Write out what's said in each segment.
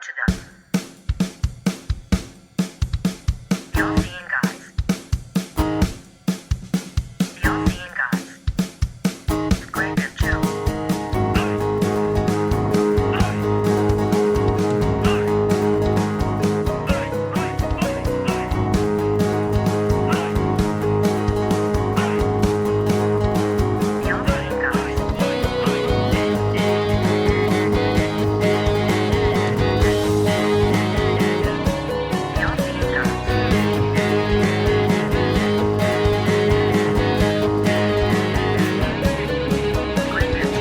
to them. The All-Seeing Guys. The All-Seeing Guys. With Greg and Joe. The All-Seeing Guys. The All-Seeing Guys.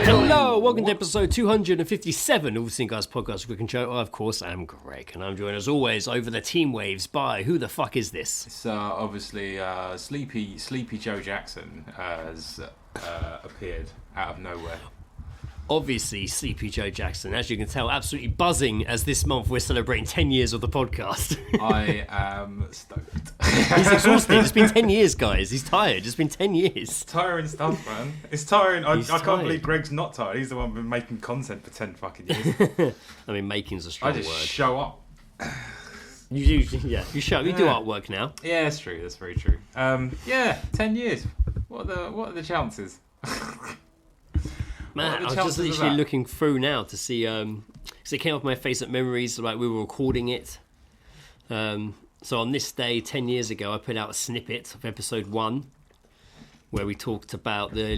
Hello, welcome to episode 257 of the All-Seeing Guys podcast with Greg and Joe. I, of course, am Greg, and I'm joined as always over the team waves by who the fuck is this? It's obviously Sleepy Joe Jackson has appeared out of nowhere. Obviously, Sleepy Joe Jackson. As you can tell, absolutely buzzing as this month we're celebrating 10 years of the podcast. I am stoked. He's exhausted. It's been 10 years, guys. He's tired. It's been 10 years. Tiring stuff, man. It's tiring. I He's can't tired. believe Greg's not tired. He's the one been making content for 10 fucking years. I mean, making's a I strong just word. show up. You do artwork now. Yeah, that's true. That's very true. 10 years. What are the chances? Man, What are the I was just chances of literally that? looking through now to see, because it came off my face at memories, like we were recording it. So on this day, 10 years ago, I put out a snippet of episode 1, where we talked about the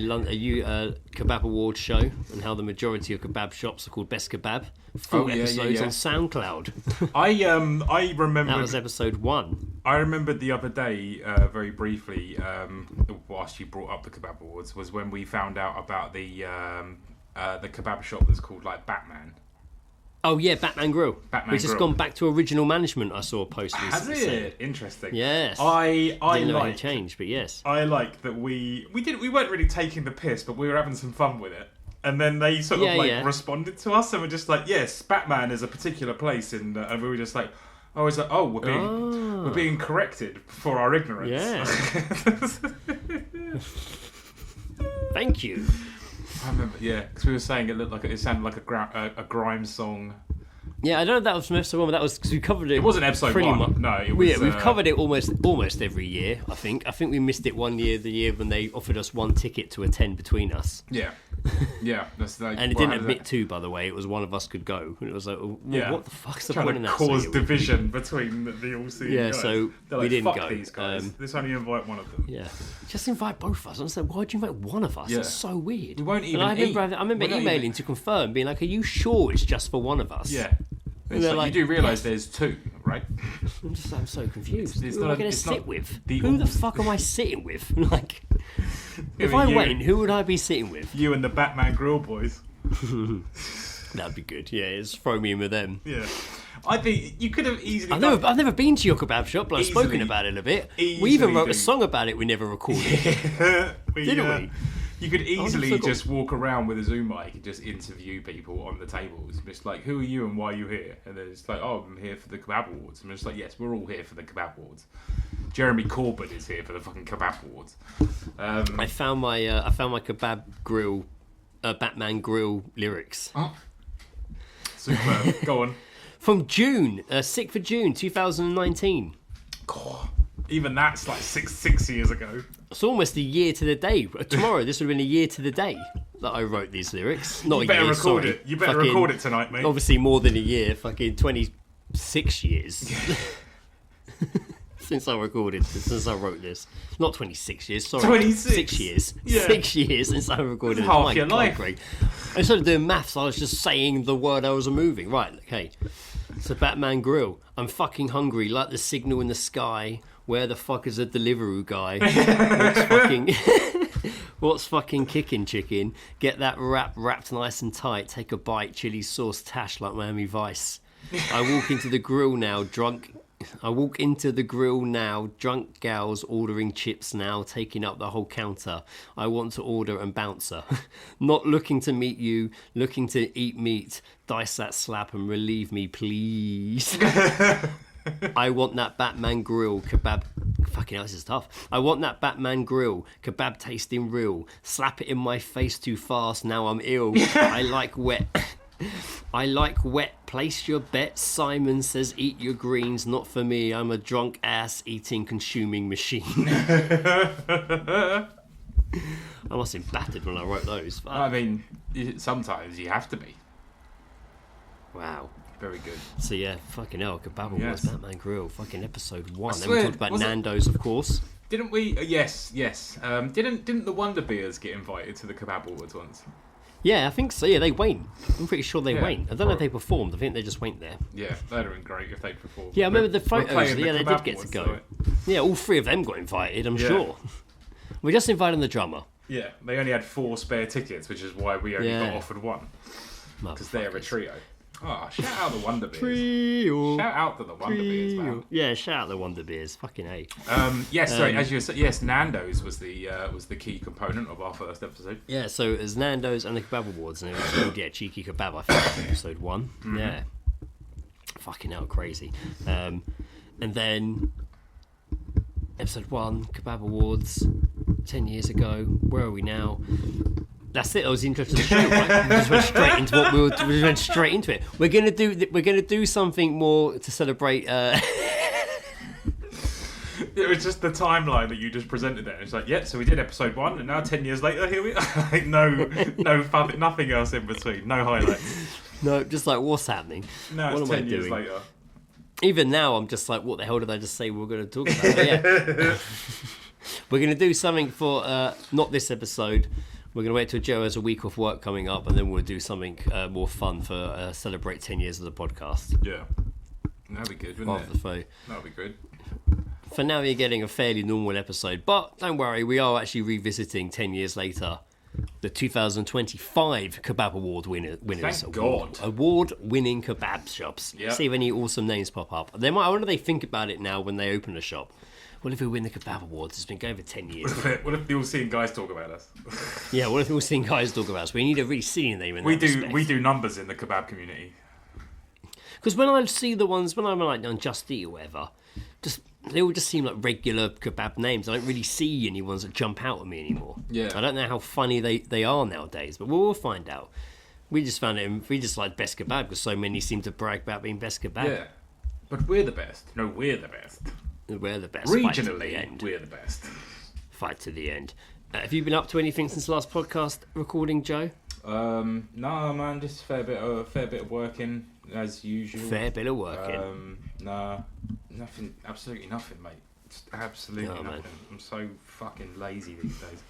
Kebab Awards show and how the majority of kebab shops are called Best Kebab. Full episodes on SoundCloud. I remember. That was episode 1. I remembered the other day, very briefly, whilst you brought up the Kebab Awards, was when we found out about the kebab shop that's called like Batman. Oh yeah, Batman Grill. Batman Which has Grill. gone back to original management. I saw a post Has recently. it? Interesting. Yes. I Didn't know it had like. changed, but yes. I like that we weren't really taking the piss, but we were having some fun with it. And then they sort of responded to us, and we're just like, yes, Batman is a particular place, and we were just like, we're being corrected for our ignorance. Yeah. Thank you. I remember, because we were saying it sounded like a grime song. Yeah, I don't know if that was from episode 1, but that was because we covered it. It wasn't episode pretty 1. much. No, it was. We've covered it almost every year. I think we missed it one year, the year when they offered us one ticket to attend between us. Yeah. That's like, And it didn't admit to, by the way, it was one of us could go. And it was like, well, what the fuck's the trying point in to that? cause So, yeah, division between the all-seeing Yeah, guys. so They're we like, didn't fuck go. these guys. Let's only invite one of them. Yeah, just invite both of us. I was like, why'd you invite one of us? Yeah. That's so weird. We won't even And eat. I remember We're not emailing even- to confirm, being like, are you sure it's just for one of us? Yeah. It's they're like, like, you do realise yes. there's two, right? I'm so confused. It's who am not I a- going to it's sit not with? the Who the all- fuck am I sitting with? Like, if mean, I you- went, who would I be sitting with? You and the Batman Grill boys. That'd be good. Yeah, just throw me in with them. Yeah. I think you could have easily... I've never been to your kebab shop, but I've spoken Easily- about it a bit. We easily even wrote do. a song about it we never recorded. Didn't we? You could easily forgot. just walk around with a Zoom mic and just interview people on the tables. Just like, who are you and why are you here? And then it's like, oh, I'm here for the Kebab Awards. And I'm just like, yes, we're all here for the Kebab Awards. Jeremy Corbyn is here for the fucking Kebab Awards. I found my kebab grill, Batman Grill lyrics. Super. Go on. From June, 6th of June 2019. God, even that's like six years ago. It's almost a year to the day. Tomorrow, this would have been a year to the day that I wrote these lyrics. Not You a better year, record sorry. it. You better Fucking- record it tonight, mate. Obviously more than a year. Fucking 26 years. Since I wrote this. Not 26 years, sorry. 26? 6 years. Yeah. 6 years since I recorded That's it. half My your God, life. Greg. Instead of doing maths, I was just saying the word I was moving. Right, okay. So Batman Grill. I'm fucking hungry, like the signal in the sky. Where the fuck is the Deliveroo guy? What's fucking kicking, chicken? Get that wrapped nice and tight. Take a bite, chili sauce tash like Miami Vice. I walk into the grill now, drunk gals ordering chips now, taking up the whole counter. I want to order and bouncer. Not looking to meet you, looking to eat meat. Dice that slap and relieve me, please. I want that Batman Grill kebab. Fucking hell, this is tough. I want that Batman Grill kebab tasting real. Slap it in my face too fast. Now I'm ill. I like wet. I like wet, place your bets. Simon says eat your greens, not for me. I'm a drunk ass eating consuming machine. I must have been battered when I wrote those. I mean, sometimes you have to be. Wow. Very good. So yeah, fucking hell, Kebab Awards, Batman Grill, fucking episode 1. Then swear, we talked about Nando's, of course. Didn't we? Yes. Didn't the Wonder Beers get invited to the Kebab Awards once? Yeah, I think so. Yeah, they went. I'm pretty sure they went. I don't know if they probably. performed. I think they just went there. Yeah, that'd have been great if they performed. Yeah, I remember the photos. playing the Yeah, they Kebab did get to Awards, go. Yeah, all 3 of them got invited, I'm sure. We just invited the drummer. Yeah, they only had 4 spare tickets, which is why we only got offered 1. Because they're a trio. Oh, shout out the Wonder Beers. Trio. Shout out to the Wonder Beers, man. Yeah, shout out the Wonder Beers. Fucking A. Yes, sorry, as you said, yes, Nando's was the key component of our first episode. Yeah, so it was Nando's and the Kebab Awards, and it was called, Cheeky Kebab, I think, episode 1. Mm-hmm. Yeah. Fucking hell, crazy. And then episode 1, Kebab Awards, 10 years ago. Where are we now? That's it. I was interested in the show. Right? We just went straight into what we just went straight into it. We're gonna do something more to celebrate. It was just the timeline that you just presented there. It's like, so we did episode 1, and now 10 years later, here we are. Like, nothing else in between. No highlights. No, just like what's happening. No, what it's am 10 I years doing? later. Even now, I'm just like, what the hell did I just say we were going to talk about? But yeah, we're going to do something for not this episode. We're going to wait till Joe has a week off work coming up, and then we'll do something more fun for celebrate 10 years of the podcast. Yeah. That'd be good, wouldn't it? That'd be good. For now, you're getting a fairly normal episode, but don't worry, we are actually revisiting 10 years later the 2025 Kebab Award winners. Thank God. Award-winning kebab shops. Yep. See if any awesome names pop up. I wonder if they think about it now when they open a shop. What if we win the Kebab Awards? It's been going for 10 years. What if the all-seeing guys talk about us? Yeah, what if the all-seeing guys talk about us? We need a really senior name in we that respect. We do numbers in the kebab community. Because when I see the ones, when I'm like on Just Eat or whatever, they all just seem like regular kebab names. I don't really see any ones that jump out at me anymore. Yeah. I don't know how funny they are nowadays, but we'll find out. We just found it, we just like best kebab because so many seem to brag about being best kebab. Yeah. But we're the best. No, we're the best. We're the best. Regionally, we're the best. Fight to the end. Have you been up to anything since the last podcast recording, Joe? No, man, just a fair bit of working as usual. Fair bit of working. Nah, nothing. Absolutely nothing, mate. Just absolutely nothing. Man. I'm so fucking lazy these days.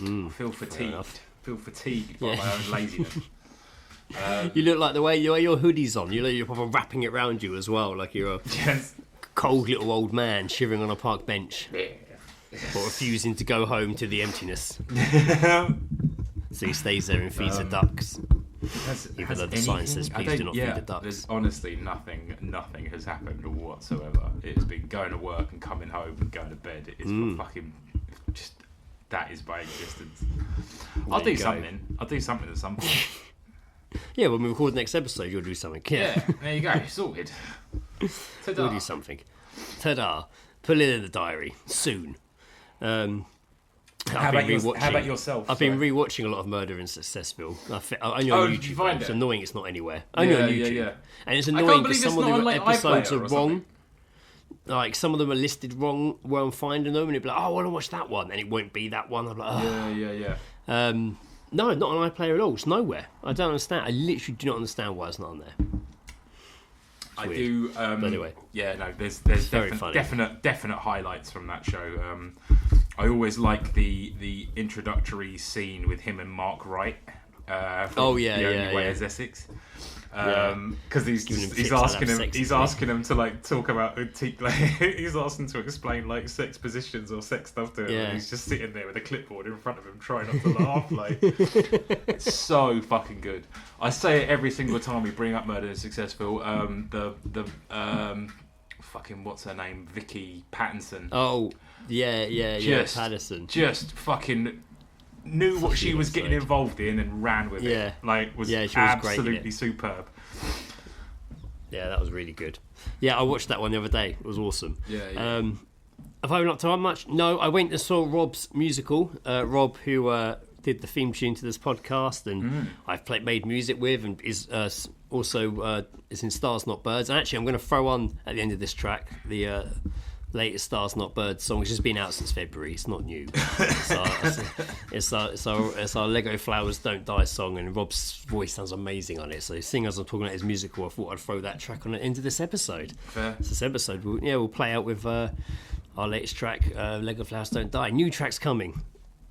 I feel fatigued by my own laziness. You look like the way your hoodie's on. You're probably wrapping it around you as well, like you're a cold little old man shivering on a park bench, or refusing to go home to the emptiness. So he stays there and feeds the ducks. Even though the sign says please do not feed the ducks. There's honestly nothing has happened whatsoever. It's been going to work and coming home and going to bed. It's fucking just that is my existence. I'll do something at some point. Yeah, when we record the next episode, you'll do something. Yeah, there you go, sorted. Ta-da. We'll do something. Ta-da. Put it in the diary soon. How about yourself? I've been rewatching a lot of Murder in Successville. Only on YouTube. It's annoying. It's not anywhere. Only on YouTube. Yeah. And it's annoying because some of the episodes are wrong. Like some of them are listed wrong where I'm finding them, and it'll be like, oh, I want to watch that one, and it won't be that one. I'm like, oh. Yeah. No, not on iPlayer at all. It's nowhere. I don't understand. I literally do not understand why it's not on there. I do. But anyway, yeah, no. There's definite highlights from that show. I always like the introductory scene with him and Mark Wright. From The Only Way is Essex. Because he's asking him to like talk about he's asking to explain like sex positions or sex stuff to him, and he's just sitting there with a clipboard in front of him trying not to laugh. Like, it's so fucking good. I say it every single time we bring up Murder is Successful. The fucking what's her name, Vicky Pattinson. Oh yeah, Patterson. Just fucking knew what she was getting involved in and ran with it. Like, was absolutely superb. Yeah, that was really good. Yeah, I watched that one the other day. It was awesome. Yeah. Have I been up to much? No, I went and saw Rob's musical. Rob, who did the theme tune to this podcast, and I've made music with, and is also is in Stars Not Birds. And actually, I'm going to throw on at the end of this track the latest Stars Not Birds song, which has been out since February. It's not new. It's our Lego Flowers Don't Die song, and Rob's voice sounds amazing on it. So seeing as I'm talking about his musical, I thought I'd throw that track on the end of this episode. Fair. So this episode, we'll play out with our latest track, Lego Flowers Don't Die. New tracks coming.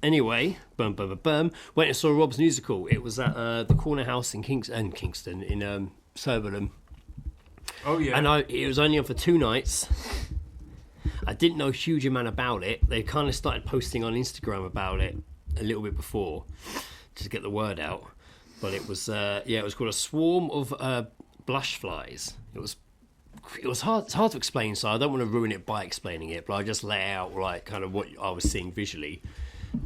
Anyway, went and saw Rob's musical. It was at the Corner House in Kingston in Surbiton. Oh yeah. And it was only on for 2 nights. I didn't know a huge amount about it. They kind of started posting on Instagram about it a little bit before, to get the word out. But it was it was called A Swarm of Blush Flies. It was hard. It's hard to explain, so I don't want to ruin it by explaining it. But I just lay out like kind of what I was seeing visually.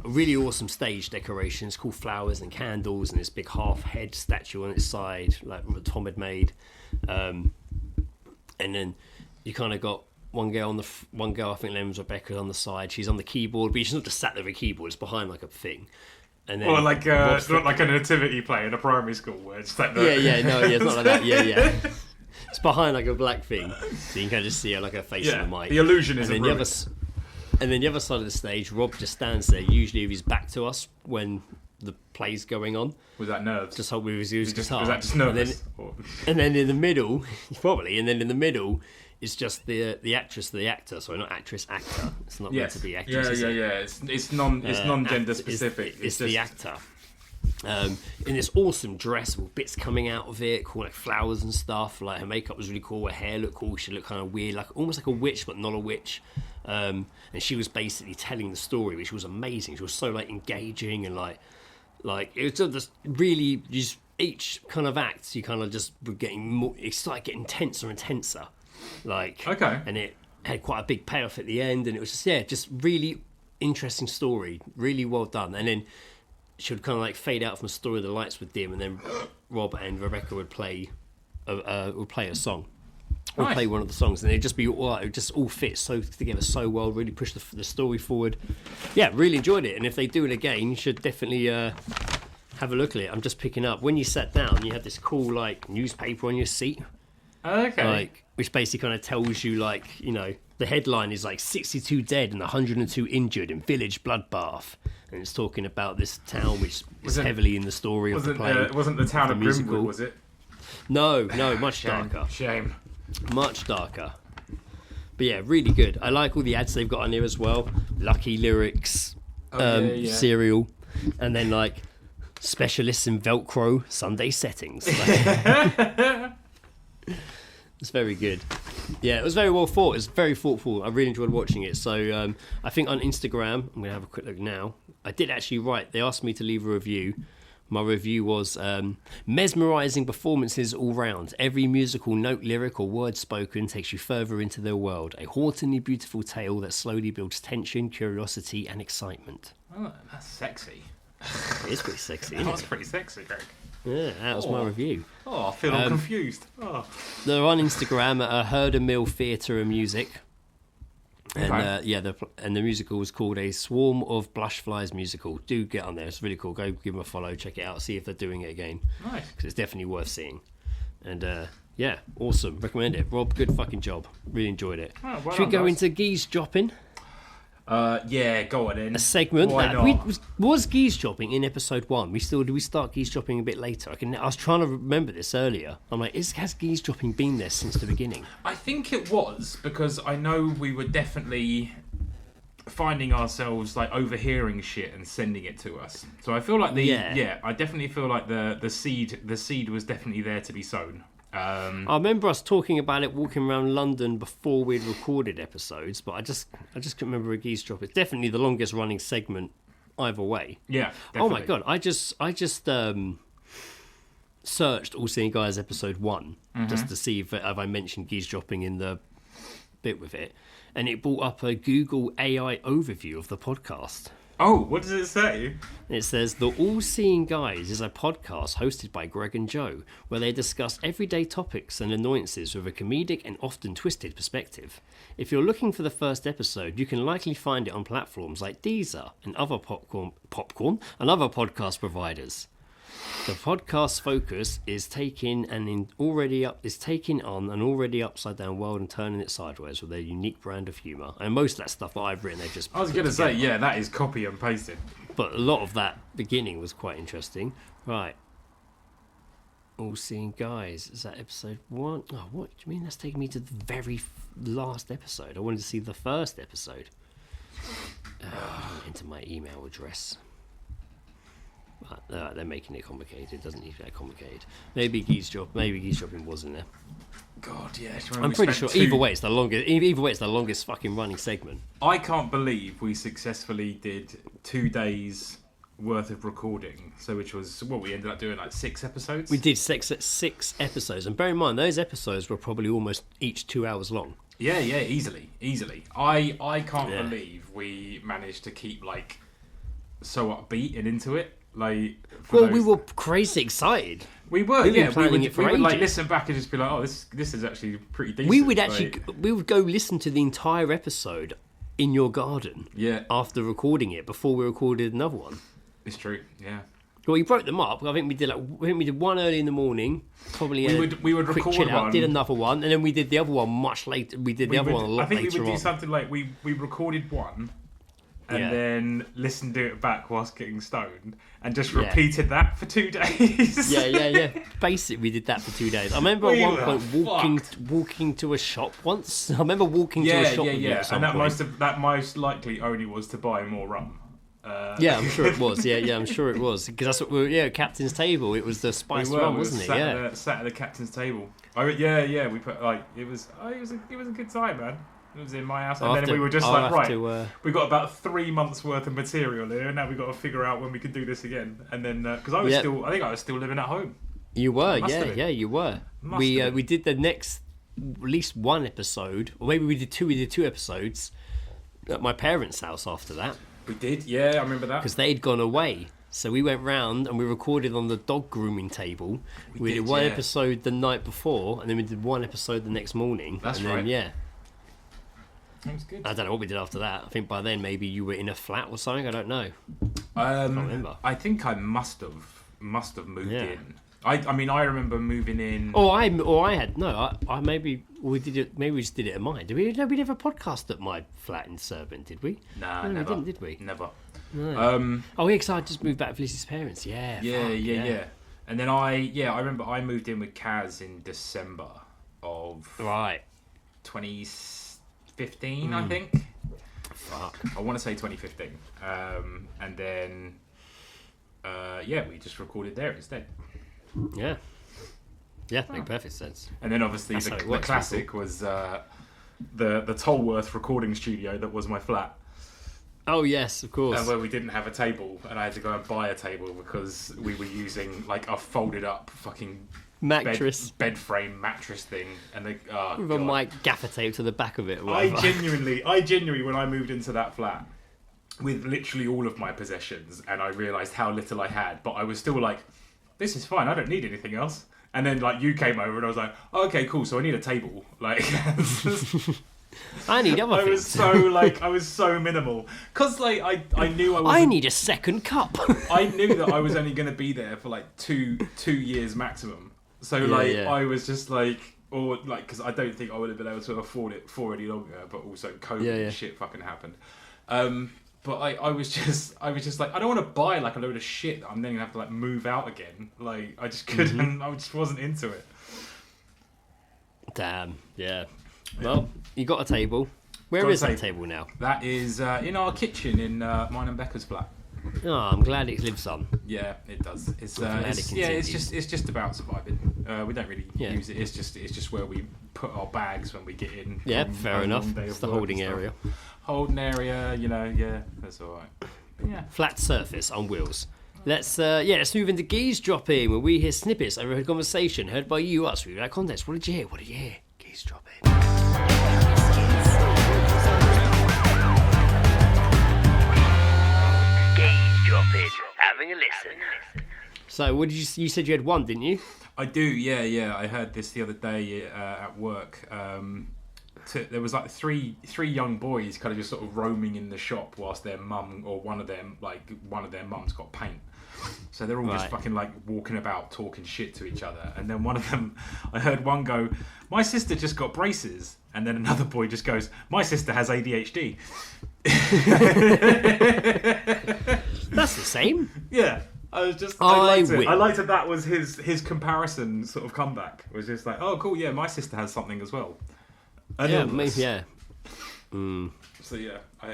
A really awesome stage decoration. It's called flowers and candles, and this big half head statue on its side, like Tom had made. And then you kind of got one girl, I think her name was Rebecca, on the side. She's on the keyboard, but she's not just sat there with a keyboard. It's behind like a thing. And then or like it's not like a nativity play in a primary school where it's like it's not like that. Yeah. It's behind like a black thing, so you can kind of just see her like her face on the mic. The illusion is and then the other side of the stage, Rob just stands there, usually with his back to us when the play's going on. Was that nerves? Just holding his guitar. Was that just nervous? And then in the middle, probably, and then in the middle, it's just the actress, the actor. Sorry, not actress, actor. It's not meant to be actress. Yeah. It's non-gender specific. It's the actor. In this awesome dress with bits coming out of it, cool like flowers and stuff. Like her makeup was really cool. Her hair looked cool. She looked kind of weird, like almost like a witch, but not a witch. And she was basically telling the story, which was amazing. She was so like engaging and like it was just really just each kind of act. You kind of just were getting more. It started getting intenser and tenser. And it had quite a big payoff at the end, and it was just really interesting story, really well done. And then she would kind of like fade out from the story, the lights would dim, and then Rob and Rebecca would play a song, or play one of the songs, and it'd just be it would just all fit so together so well, really push the story forward. Yeah, really enjoyed it, and if they do it again, you should definitely have a look at it. I'm just picking up when you sat down, you had this cool like newspaper on your seat. Okay. Which basically kind of tells you, the headline is 62 dead and 102 injured in village bloodbath. And it's talking about this town which is heavily in the story of the play. Wasn't the town of Grimwood, was it? No, much darker. Shame. Much darker. But yeah, really good. I like all the ads they've got on here as well. Lucky Lyrics, cereal. And then, specialists in Velcro, Sunday settings. It's very good. Yeah, it was very well thought. It's very thoughtful. I really enjoyed watching it. So I think on Instagram, I'm going to have a quick look now. I did actually write. They asked me to leave a review. My review was mesmerising performances all round. Every musical note, lyric or word spoken takes you further into their world. A hauntingly beautiful tale that slowly builds tension, curiosity and excitement. Oh, that's sexy. It is pretty sexy. That's pretty sexy, Greg. Yeah, that was my review. Oh, I feel confused. Oh. They're on Instagram at Herder Mill Theatre and Music. And and the musical was called A Swarm of Blush Flies Musical. Do get on there, it's really cool. Go give them a follow, check it out, see if they're doing it again. Nice. Because it's definitely worth seeing. And awesome, recommend it. Rob, good fucking job. Really enjoyed it. Oh, well Should we go into Geezedropping? Yeah, go on in. A segment Why that not? was Geezedropping in episode 1. Do we start Geezedropping a bit later? I was trying to remember this earlier. I'm like, has Geezedropping been there since the beginning? I think it was, because I know we were definitely finding ourselves overhearing shit and sending it to us. So I feel like I definitely feel like the seed was definitely there to be sown. I remember us talking about it walking around London before we'd recorded episodes, but I just couldn't remember a Geezedrop. It's definitely the longest running segment either way. Yeah, definitely. Oh my god, I just searched All Seeing Guys episode 1 just to see if I mentioned Geezedropping in the bit with it, and it brought up a Google AI overview of the podcast. Oh, what does it say? It says, The All-Seeing Guys is a podcast hosted by Greg and Joe, where they discuss everyday topics and annoyances with a comedic and often twisted perspective. If you're looking for the first episode, you can likely find it on platforms like Deezer and other popcorn and other podcast providers. The podcast's focus is taking on an already upside down world and turning it sideways with their unique brand of humour. And most of that stuff that I've written, they just. I was going to say, yeah, that is copy and pasted. But a lot of that beginning was quite interesting. Right. All Seeing Guys. Is that episode 1? Oh, what do you mean? That's taking me to the very last episode. I wanted to see the first episode. Into my email address. They're making it complicated. It doesn't need to be that complicated. Maybe Geezedropping was in there. God, yeah. I'm pretty sure. Either way, it's the longest fucking running segment. I can't believe we successfully did 2 days worth of recording. So, which was what we ended up doing, like 6 episodes. We did six episodes, and bear in mind those episodes were probably almost each 2 hours long. Yeah, easily. I can't believe we managed to keep like so upbeat and into it. Like, we were crazy excited. We were, we would like listen back and just be like, oh, this is actually pretty decent. We would go listen to the entire episode in your garden. Yeah. After recording it, before we recorded another one. It's true. Yeah. Well, we broke them up. I think we did one early in the morning. Probably we would record chill out, one. Did another one, and then we did the other one much later. We did the other one a lot later. I think we would do something like we recorded one. And then listened to it back whilst getting stoned, and just repeated that for 2 days. Yeah. Basically, we did that for 2 days. I remember at one point walking to a shop once. I remember walking to a shop. Yeah. And that most likely only was to buy more rum. Yeah, I'm sure it was. Yeah, I'm sure it was, because that's what we were. Yeah, Captain's Table. It was the spiced rum, wasn't it? Sat at the Captain's Table. We put like it was a good time, man. It was in my house, and then we were just we got about 3 months worth of material here, and now we've got to figure out when we can do this again. And then because I was still living at home. You were, you were. We did the next at least one episode, or maybe we did two episodes at my parents' house after that. We did, yeah, I remember that, because they'd gone away. So we went round and we recorded on the dog grooming table. We did one episode the night before, and then we did one episode the next morning. That's right. That was good. I don't know what we did after that. I think by then maybe you were in a flat or something. I don't know. I can't remember. I think I must have moved in. I mean, I remember moving in. Maybe we did it. Maybe we just did it at mine. Did we? No, we never podcast at my flat in Servant, did we? No, never. We didn't, did we? Never. No. Because I just moved back with Felicita's parents. Yeah. And then I remember I moved in with Kaz in December of 2015, I think. Fuck. I want to say 2015. And then, we just recorded there instead. Yeah. Yeah, makes perfect sense. And then obviously the classic was the Tolworth recording studio that was my flat. Oh yes, of course. And where we didn't have a table, and I had to go and buy a table because we were using like a folded up fucking mattress, bed frame mattress thing, and with a mic gaffer tape to the back of it. I genuinely, when I moved into that flat with literally all of my possessions, and I realised how little I had, but I was still like, this is fine. I don't need anything else. And then like you came over, and I was like, oh, okay, cool. So I need a table, like. I need other things. I was so minimal because like I knew I was. I need a second cup. I knew that I was only going to be there for like two years maximum. So I was just like, or like, because I don't think I would have been able to afford it for any longer. But also COVID and shit fucking happened. But I was just like, I don't want to buy like a load of shit that I'm then gonna have to like move out again. Like I just couldn't. Mm-hmm. I just wasn't into it. Damn. Yeah. Well, you got a table. Where is that table now? That is in our kitchen in mine and Becca's flat. Oh, I'm glad it lives on. Yeah, it does. It's just about surviving. We don't really use it. It's just where we put our bags when we get in. Yeah, fair enough. It's the holding area. Holding area, that's all right. But yeah. Flat surface on wheels. Let's move into Geezedropping, where we hear snippets over a conversation heard by you, us. We like context. What did you hear? Geezedropping. having a listen. So, what did you said you had one, didn't you? I do, yeah. I heard this the other day at work. There was like three young boys kind of just sort of roaming in the shop whilst their mum or one of them mums got paint. So they're all just fucking like walking about talking shit to each other. And then one of them, I heard one go, "My sister just got braces." And then another boy just goes, "My sister has ADHD." That's the same. Yeah. I liked it. That was his comparison sort of comeback. It was just like, oh, cool, yeah, my sister has something as well. Yeah. So yeah, I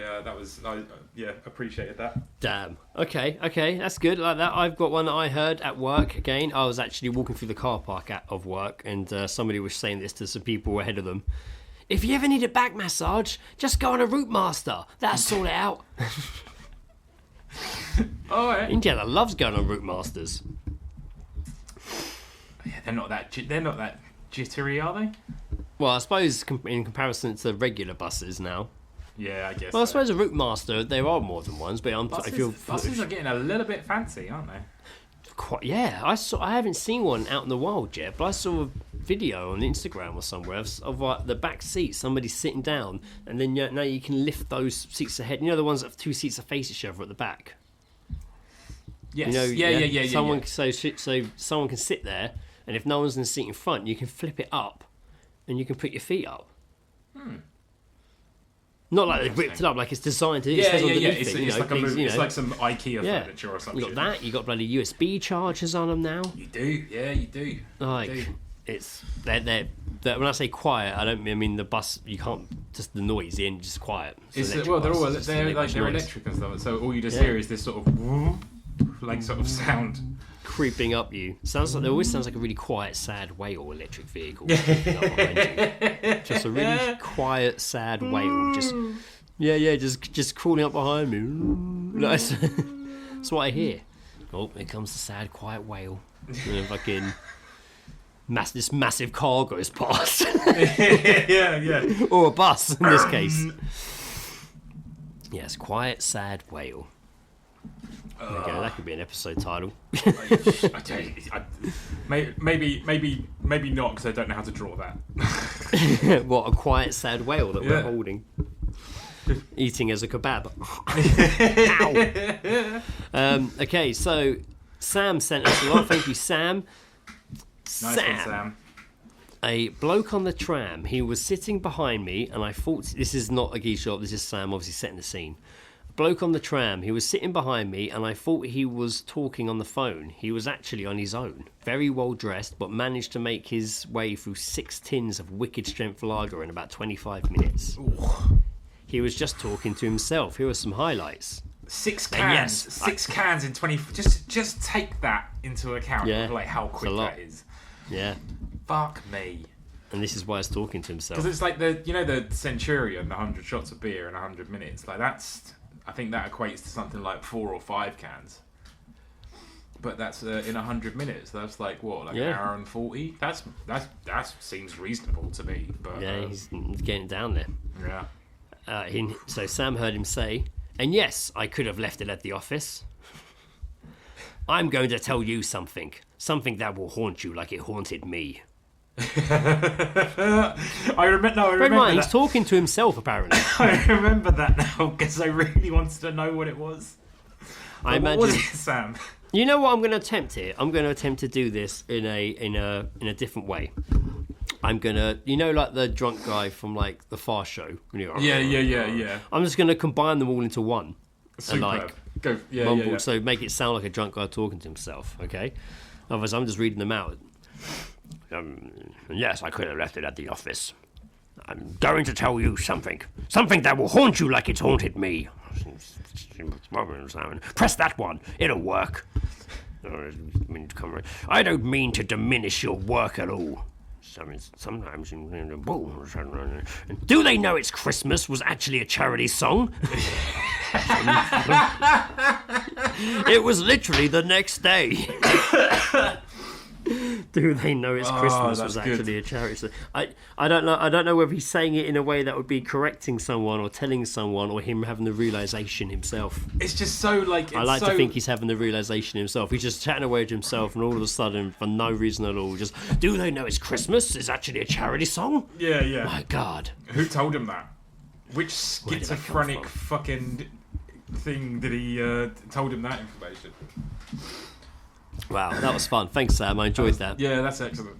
appreciated that. Damn. Okay, that's good. Like that, I've got one that I heard at work. Again, I was actually walking through the car park of work, and somebody was saying this to some people ahead of them. If you ever need a back massage, just go on a Root Master. That'll sort it out. Alright. Indiana loves going on Route Masters. Yeah, they're not that jittery, are they? Well, I suppose in comparison to regular buses now. Yeah, I guess. Well, I suppose a Route Master, there are more than ones, but buses are getting a little bit fancy, aren't they? Yeah, I haven't seen one out in the wild yet, but I saw a video on Instagram or somewhere of like the back seat, somebody sitting down, and then now you can lift those seats ahead. You know the ones that have two seats that face each other at the back. Yes. You know, yeah. So someone can sit there, and if no one's in the seat in front, you can flip it up, and you can put your feet up. Not like they've whipped it up, like it's designed to. Yeah. It's like some IKEA furniture or something. You got that. You got bloody USB chargers on them now. You do. Yeah, you do. Like it's they're when I say quiet, I mean the bus. You can't just the noise. The engine's just quiet. They're electric and stuff. So all you just hear is this sort of like sort of sound creeping up you. It always sounds like a really quiet, sad wail electric vehicle. Just a really quiet, sad wail. Just crawling up behind me. That's what I hear. Oh, here comes the sad, quiet wail. And fucking this massive car goes past. yeah. Or a bus in this case. Yes, quiet, sad wail. There you go. That could be an episode title. Maybe not, because I don't know how to draw that. What, a quiet, sad whale that we're holding, eating as a kebab. Ow. Okay, so Sam sent us a lot. Thank you, Sam. Nice one, Sam. A bloke on the tram. He was sitting behind me, and I thought this is not a geese shop. This is Sam, obviously setting the scene. Bloke on the tram. He was sitting behind me, and I thought he was talking on the phone. He was actually on his own, very well dressed, but managed to make his way through 6 tins of wicked strength lager in about 25 minutes. Ooh. He was just talking to himself. Here are some highlights. 6 cans. Cans in 20. Just take that into account. Yeah, of like how quick that is. Yeah. Fuck me. And this is why he's talking to himself. Because it's like the Centurion, the 100 shots of beer in 100 minutes. Like I think that equates to something like 4 or 5 cans. But that's in 100 minutes. That's like what, an hour and 40? That seems reasonable to me. But he's getting down there. Yeah. So Sam heard him say, "And yes, I could have left it at the office. I'm going to tell you something that will haunt you like it haunted me." I remember that. He's talking to himself, apparently. I remember that now because I really wanted to know what it was. I imagine. What was it, Sam? You know what I'm going to attempt here? I'm going to attempt to do this in a different way. I'm gonna, like the drunk guy from like the Far Show. Yeah. I'm just going to combine them all into one. Superb. And mumble, so make it sound like a drunk guy talking to himself. Okay. Otherwise, I'm just reading them out. Yes, I could have left it at the office. I'm going to tell you something that will haunt you like it's haunted me. Press that one, it'll work. I don't mean to diminish your work at all. Sometimes, do they know It's Christmas was actually a charity song? It was literally the next day. Do they know it's Christmas was actually a charity song. I don't know whether he's saying it in a way that would be correcting someone or telling someone or him having the realisation himself. It's just so like... I like to think he's having the realisation himself. He's just chatting away to himself and all of a sudden, for no reason at all, just, do they know it's Christmas is actually a charity song? Yeah. My God. Who told him that? Which schizophrenic fucking thing did he told him that information? Wow, that was fun. Thanks, Sam. I enjoyed that. Yeah, that's excellent.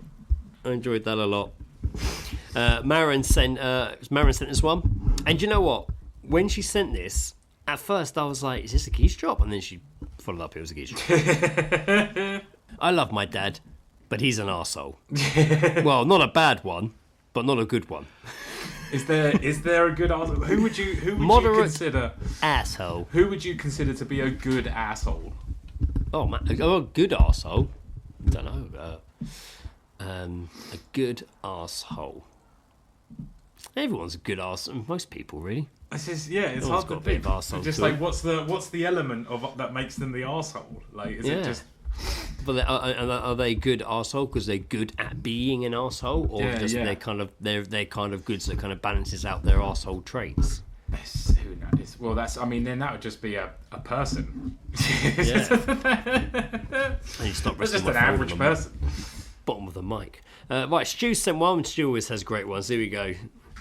I enjoyed that a lot. Maren sent us one. And you know what? When she sent this, at first I was like, is this a geese drop? And then she followed up, it was a geese drop. I love my dad, but he's an arsehole. Well, not a bad one, but not a good one. Is there a good arsehole? Who would you consider... asshole. Who would you consider to be a good asshole? Oh, man. A good arsehole? I don't know. A good arsehole. Everyone's a good arsehole. Most people, really. It's hard to think. Just like, what's the element of that makes them the arsehole? Like, is it just... But are they good arsehole because they're good at being an arsehole, or they're kind of good, so it kind of balances out their arsehole traits? Who knows? Well, then that would just be a person. Yeah. And you stop That's just an average person. Bottom of the mic. Right, Stu sent one. Stu always has great ones. Here we go.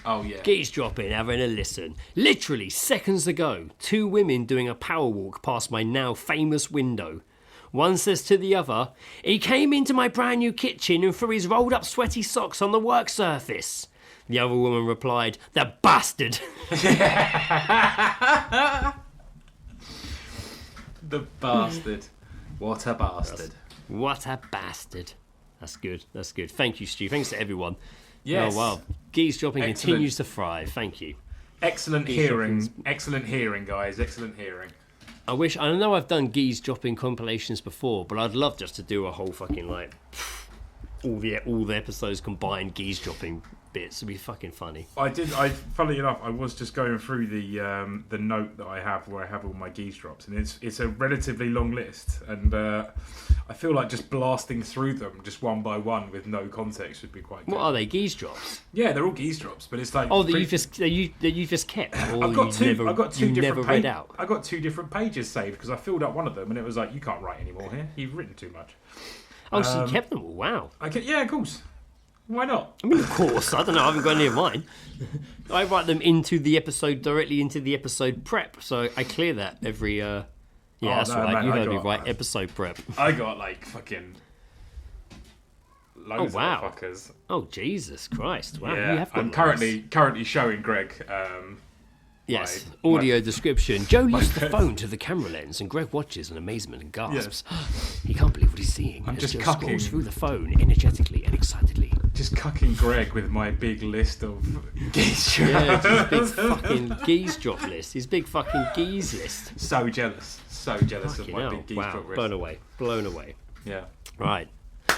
Oh, yeah. Geezedropping, having a listen. Literally seconds ago, 2 women doing a power walk past my now famous window. One says to the other, he came into my brand new kitchen and threw his rolled up sweaty socks on the work surface. The other woman replied, the bastard. The bastard. What a bastard. What a bastard. That's good. Thank you, Stu. Thanks to everyone. Yes. Oh, wow. Geezedropping continues to thrive. Thank you. Excellent hearing. Excellent hearing, guys. Excellent hearing. I know I've done Geezedropping compilations before, but I'd love just to do a whole fucking, like, all the episodes combined Geezedropping bits. It'd be fucking funny. Funnily enough, I was just going through the note that I have where I have all my geese drops, and it's a relatively long list, and I feel like just blasting through them just one by one with no context would be quite good. What are they, geese drops? Yeah, they're all geese drops, but it's like that you just kept. Or I've got two different read out. I got 2 different pages saved because I filled up one of them, and it was like, you can't write anymore here. You've written too much. Oh, so you kept them all? Wow. Yeah, of course. Why not? I mean, of course. I don't know. I haven't got any of mine. I write them directly into the episode prep, so I clear that every. That's right. Man, you heard me right. Episode prep. I got like fucking loads of fuckers. Oh Jesus Christ! Wow. Yeah, you have got I'm currently showing Greg. Yes. Audio description. Joe lifts the phone to the camera lens, and Greg watches in amazement and gasps. Yes. He can't believe what he's seeing. I'm just Joe scrolls through the phone energetically and excitedly. Just cucking Greg with my big list of geese drops. Yeah, his big fucking geese drop list. His big fucking geese list. So jealous of my big geese drop list. Blown away. Yeah. Right.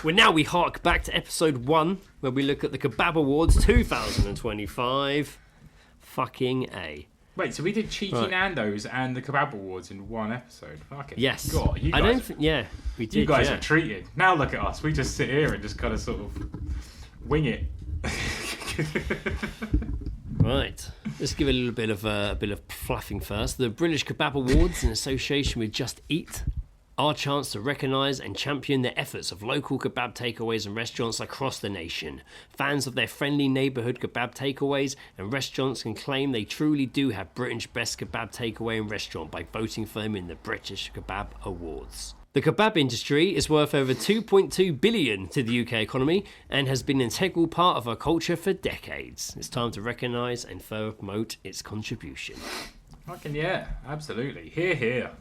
Well, now we hark back to episode 1, where we look at the Kebab Awards 2025. Fucking A. Wait, so we did Cheeky Nando's and the Kebab Awards in one episode? Fucking yes. God, you guys, we did. You guys are treated. Now look at us. We just sit here and just kind of sort of wing it. Right. Let's give a little bit of fluffing first. The British Kebab Awards, in association with Just Eat, our chance to recognise and champion the efforts of local kebab takeaways and restaurants across the nation. Fans of their friendly neighbourhood kebab takeaways and restaurants can claim they truly do have Britain's best kebab takeaway and restaurant by voting for them in the British Kebab Awards. The kebab industry is worth over 2.2 billion to the UK economy and has been an integral part of our culture for decades. It's time to recognise and further promote its contribution. Fucking yeah, absolutely. Hear, hear.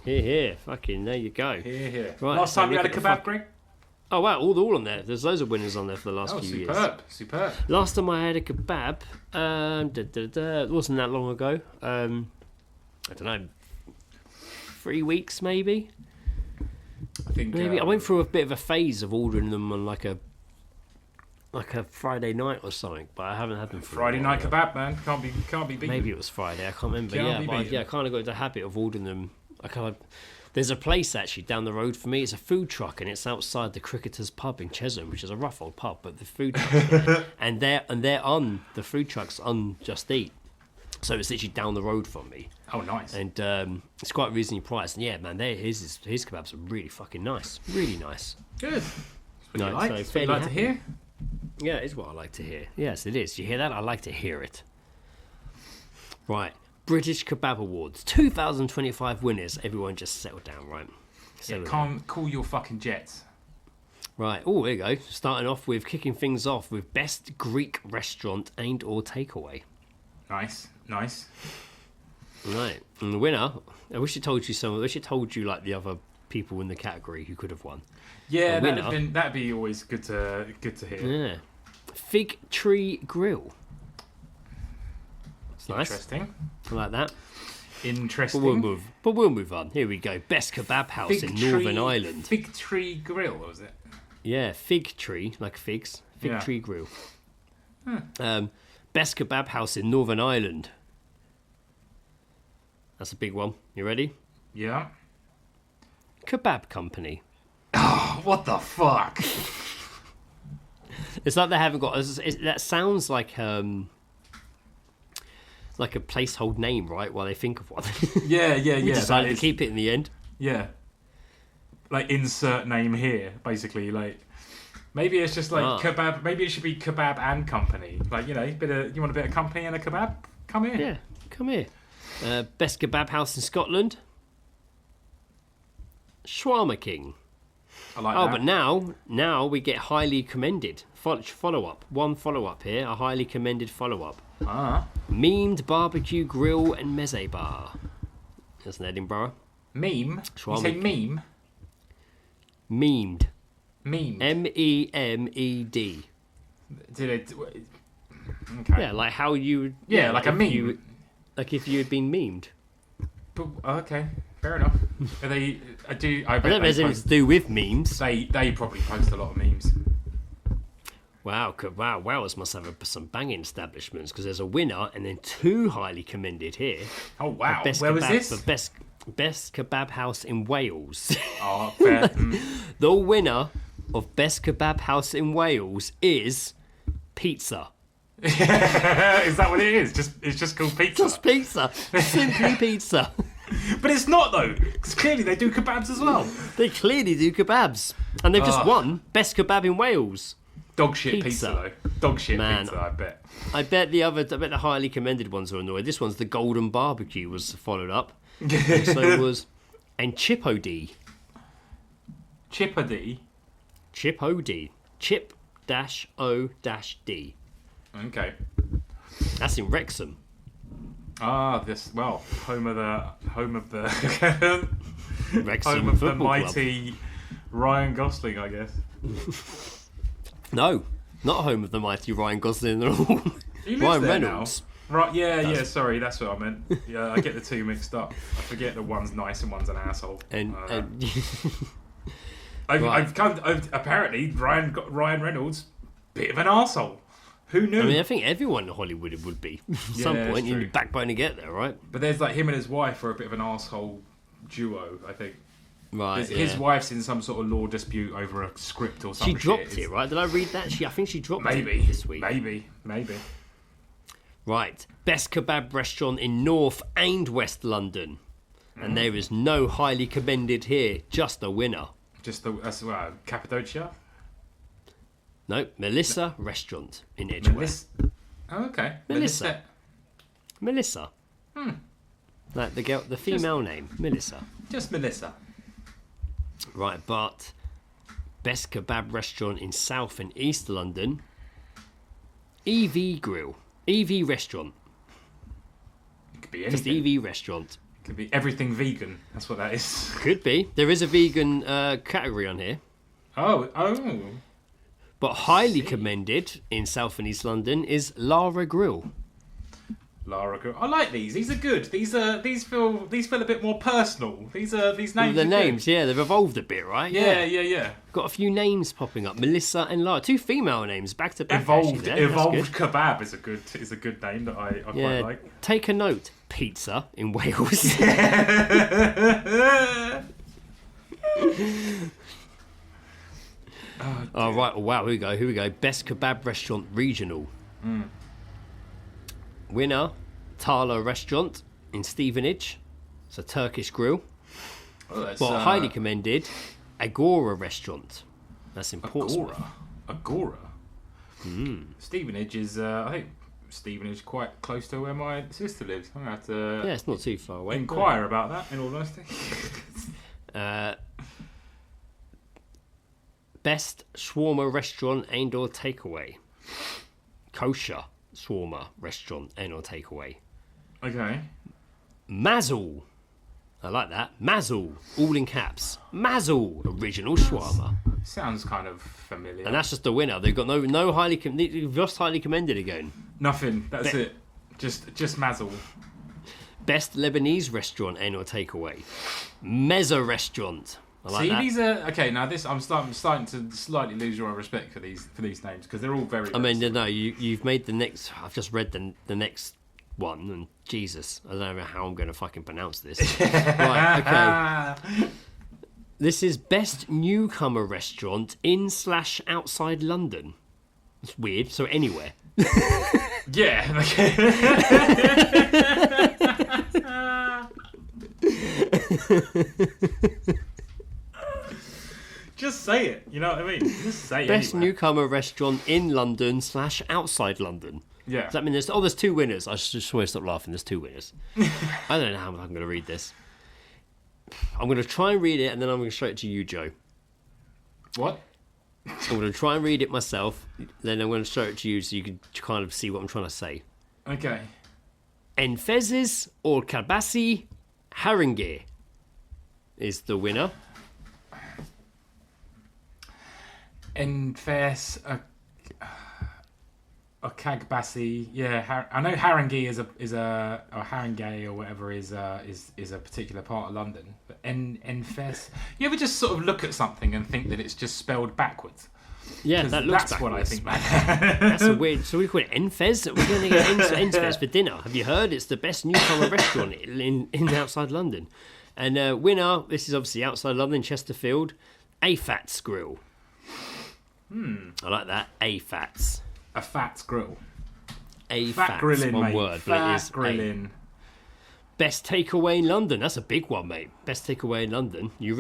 Here. Fucking, there you go. Here. Right, last time you had a kebab, Greg? Oh, wow, all on there. There's loads of winners on there for the last few years. Superb. Last time I had a kebab, it wasn't that long ago. I don't know, 3 weeks maybe? I think maybe. I went through a bit of a phase of ordering them on like a Friday night or something, but I haven't had them for Friday night kebab, man. Can't be beaten. Maybe it was Friday, I can't remember. I kind of got into the habit of ordering them There's a place actually down the road for me. It's a food truck, and it's outside the Cricketers pub in Chesham, which is a rough old pub, but the food truck's there. and they're on the food truck's on Just Eat, so it's literally down the road from me. Oh, nice. And it's quite reasonably priced. And yeah, man, his kebabs are really fucking nice, really nice. Good. That's what you like. So That's what you like to hear. Yeah, it's what I like to hear. Yes, it is. You hear that? I like to hear it. Right. British Kebab Awards 2025 winners. Everyone just settle down, right? Can't call your fucking jets. Right. Oh, there you go. Starting off with kicking things off with best Greek restaurant and or takeaway. Nice. Right. And the winner. I wish it told you some. I wish it told you like the other people in the category who could have won. Yeah, that'd be always good to hear. Yeah. Fig Tree Grill. It's nice. Interesting. I like that. Interesting. But we'll move on. Here we go. Best kebab house in Northern Ireland. Fig Tree Grill, was it? Yeah, Fig Tree, like figs. Fig Tree Grill. Best kebab house in Northern Ireland. That's a big one. You ready? Yeah. Kebab Company. Oh, what the fuck? It's like they haven't got. That sounds like a placehold name, right? While they think of one. Yeah. We decided to keep it in the end. Yeah. Like insert name here, basically. Like maybe it's just like kebab. Maybe it should be Kebab and Company. Like you want a bit of company and a kebab? Come here. Yeah, come here. Best kebab house in Scotland. Shawarma King. I like that. But now we get highly commended. Follow-up. One follow-up here. A highly commended follow-up. Memed Barbecue Grill and Meze Bar. That's in Edinburgh. Meme? You say meme? Memed. Memed. M-E-M-E-D. Did it... Okay. Yeah, like how you... Yeah, like a meme. Like if you had been memed. But, okay, fair enough. Are they? I don't know if there's anything to do with memes. They probably post a lot of memes. Wow! Wowers must have some banging establishments because there's a winner and then two highly commended here. Oh wow! Where was this? The best kebab house in Wales. Oh, fair. The winner of best kebab house in Wales is pizza. Is that what it is? It's just called pizza. Just pizza. Simply pizza. But it's not though, because clearly they do kebabs as well. They clearly do kebabs, and they've just won best kebab in Wales. Dog shit pizza though. Dog shit pizza, I bet. I bet the highly commended ones are annoyed. This one's the Golden Barbecue was followed up. So was Chip-O-D. Chip-O-D. Chip-O-D. Chip-O-D. Okay. That's in Wrexham. Home of the Wrexham home of the Football mighty Club. Ryan Gosling, I guess. No, not home of the mighty Ryan Gosling at all. He lives Ryan there Reynolds. Now. Right? Yeah. Sorry, that's what I meant. Yeah, I get the two mixed up. I forget that one's nice and one's an asshole. Apparently Ryan Reynolds, bit of an arsehole. Who knew? I mean, I think everyone in Hollywood would be. At some point, you need a backbone to get there, right? But there's like him and his wife are a bit of an arsehole duo, I think. Right. His wife's in some sort of law dispute over a script or something. She dropped it, right? Did I read that? I think she dropped it this week. Maybe. Right. Best kebab restaurant in North and West London. And there is no highly commended here, just a winner. That's Cappadocia? No, Melissa Restaurant in Edgware. Oh, okay. Melissa. Like the female name, Melissa. Just Melissa. Right, but best kebab restaurant in South and East London, EV Restaurant. It could be anything. Just EV Restaurant. It could be everything vegan. That's what that is. Could be. There is a vegan category on here. Oh. But highly commended in South and East London is Lara Grill. Lara Grill. I like these. These are good. These feel a bit more personal. These names. The names, yeah, they've evolved a bit, right? Yeah. Got a few names popping up. Melissa and Lara, two female names back to back. Evolved Kebab is a good name that I quite like. Take a note. pizza in Wales. Oh, right. Wow, here we go. Best kebab restaurant regional. Winner, Tala Restaurant in Stevenage. It's a Turkish grill. Oh, but highly commended, Agora Restaurant. That's in Portsmouth. Agora. Stevenage is, I think, Stevenage quite close to where my sister lives. I'm going to have to it's not too far away. Inquire about that, in all honesty. Best shawarma restaurant and/or takeaway. Kosher shawarma restaurant and/or takeaway. Okay. Mazel. I like that. Mazel, all in caps. Mazel, original shawarma. Sounds kind of familiar. And that's just the winner. They've got no highly just highly commended again. Nothing. That's it. Just Mazel. Best Lebanese restaurant and/or takeaway. Meza restaurant. I like that. These are okay. Now this, I'm starting to slightly lose your respect for these names because they're all very. I mean, no, you've made the next. I've just read the next one, and Jesus, I don't know how I'm going to fucking pronounce this. Right, okay. This is best newcomer restaurant in/outside London. It's weird. So anywhere. Yeah. Just say it. You know what I mean? Just say it. Best anywhere. newcomer restaurant in London/outside London. Yeah. Does that mean there's two winners? I just want to stop laughing. There's two winners. I don't know how I'm going to read this. I'm going to try and read it, and then I'm going to show it to you, Joe. What? I'm going to try and read it myself, then I'm going to show it to you so you can kind of see what I'm trying to say. Okay. Enfezes or Kabasi Haringey is the winner. Enfes a Kagbasi, yeah. I know Haringey is a or Haringey or whatever is a particular part of London. But Enfes, you ever just sort of look at something and think that it's just spelled backwards? Yeah, that looks that's backwards. What I think. That's a weird. So we call it Enfez. We're going to get Enfez for dinner. Have you heard? It's the best newcomer restaurant in outside London. And winner. This is obviously outside London, Chesterfield. Afat's Grill. I like that. Afat's. A Fat's Grill. Fat grilling, one mate. word, Fat but it is grilling. Best takeaway in London. That's a big one, mate. Best takeaway in London. You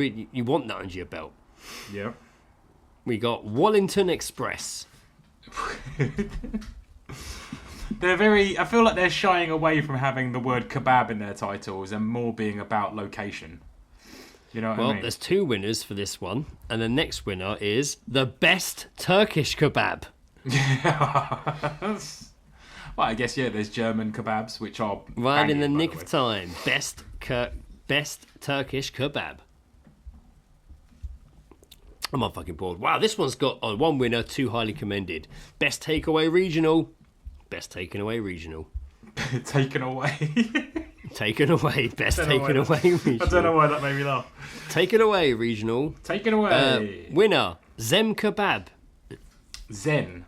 want that under your belt. Yep. We got Wallington Express. They're very. I feel like they're shying away from having the word kebab in their titles and more being about location. You know what I mean? There's two winners for this one, and the next winner is the best Turkish kebab. Well, I guess there's German kebabs, which are Right in the banging, nick by the of time. Best Turkish kebab. I'm on fucking bored. Wow, this one's got one winner, two highly commended. Best takeaway regional. Best taken away regional. Taken away. Taken away. Best taken away regional. I don't know why that made me laugh. Taken away regional. Taken away. Winner. Zem Kebab. Zen.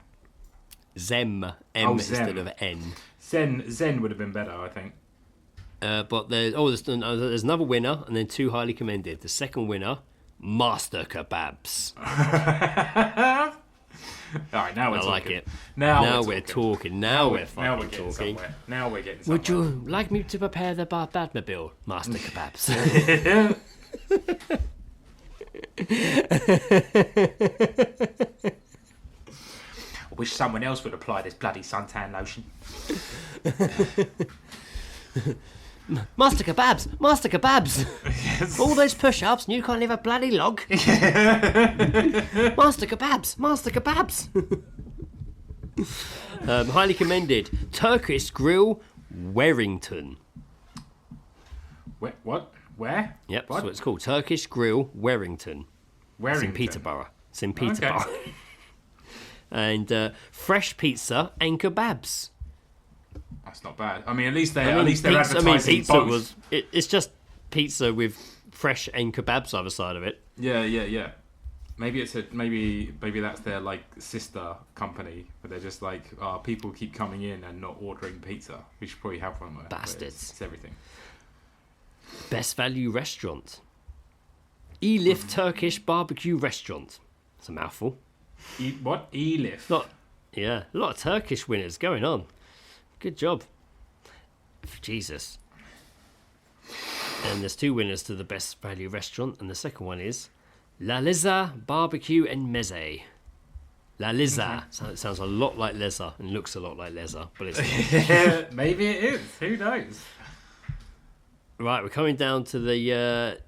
Zem. Zem. Instead of N. Zen would have been better, I think. But there's another winner and then two highly commended. The second winner, Master Kebabs. All right, now we're talking. I like it. Now we're talking. Now we're fucking getting talking. somewhere. Now we're getting somewhere. Would you like me to prepare the Batmobile, Master Kebabs? I wish someone else would apply this bloody suntan lotion. Master Kebabs! Master Kebabs! Yes. All those push-ups and you can't leave a bloody log? Master Kebabs! Master Kebabs! Highly commended. Turkish Grill, Warrington. What? Where? Yep, What? that's what it's called. Turkish Grill, Warrington. Warrington. It's in Peterborough. It's in Peterborough. Okay. And fresh pizza and kebabs. That's not bad. I mean, at least they're advertising pizza both. It's just pizza with fresh and kebabs either side of it. Yeah. Maybe maybe that's their like sister company, but they're just like, people keep coming in and not ordering pizza. We should probably have one there. Bastards. It's everything. Best value restaurant. Elif Turkish barbecue restaurant. It's a mouthful. What? Elif? A lot of Turkish winners going on. Good job. Jesus. And there's 2 winners to the best value restaurant, and the second one is La Liza Barbecue and Meze. La Liza. Sounds a lot like Leza and looks a lot like Leza, but it's maybe it is. Who knows? Right, we're coming down to the.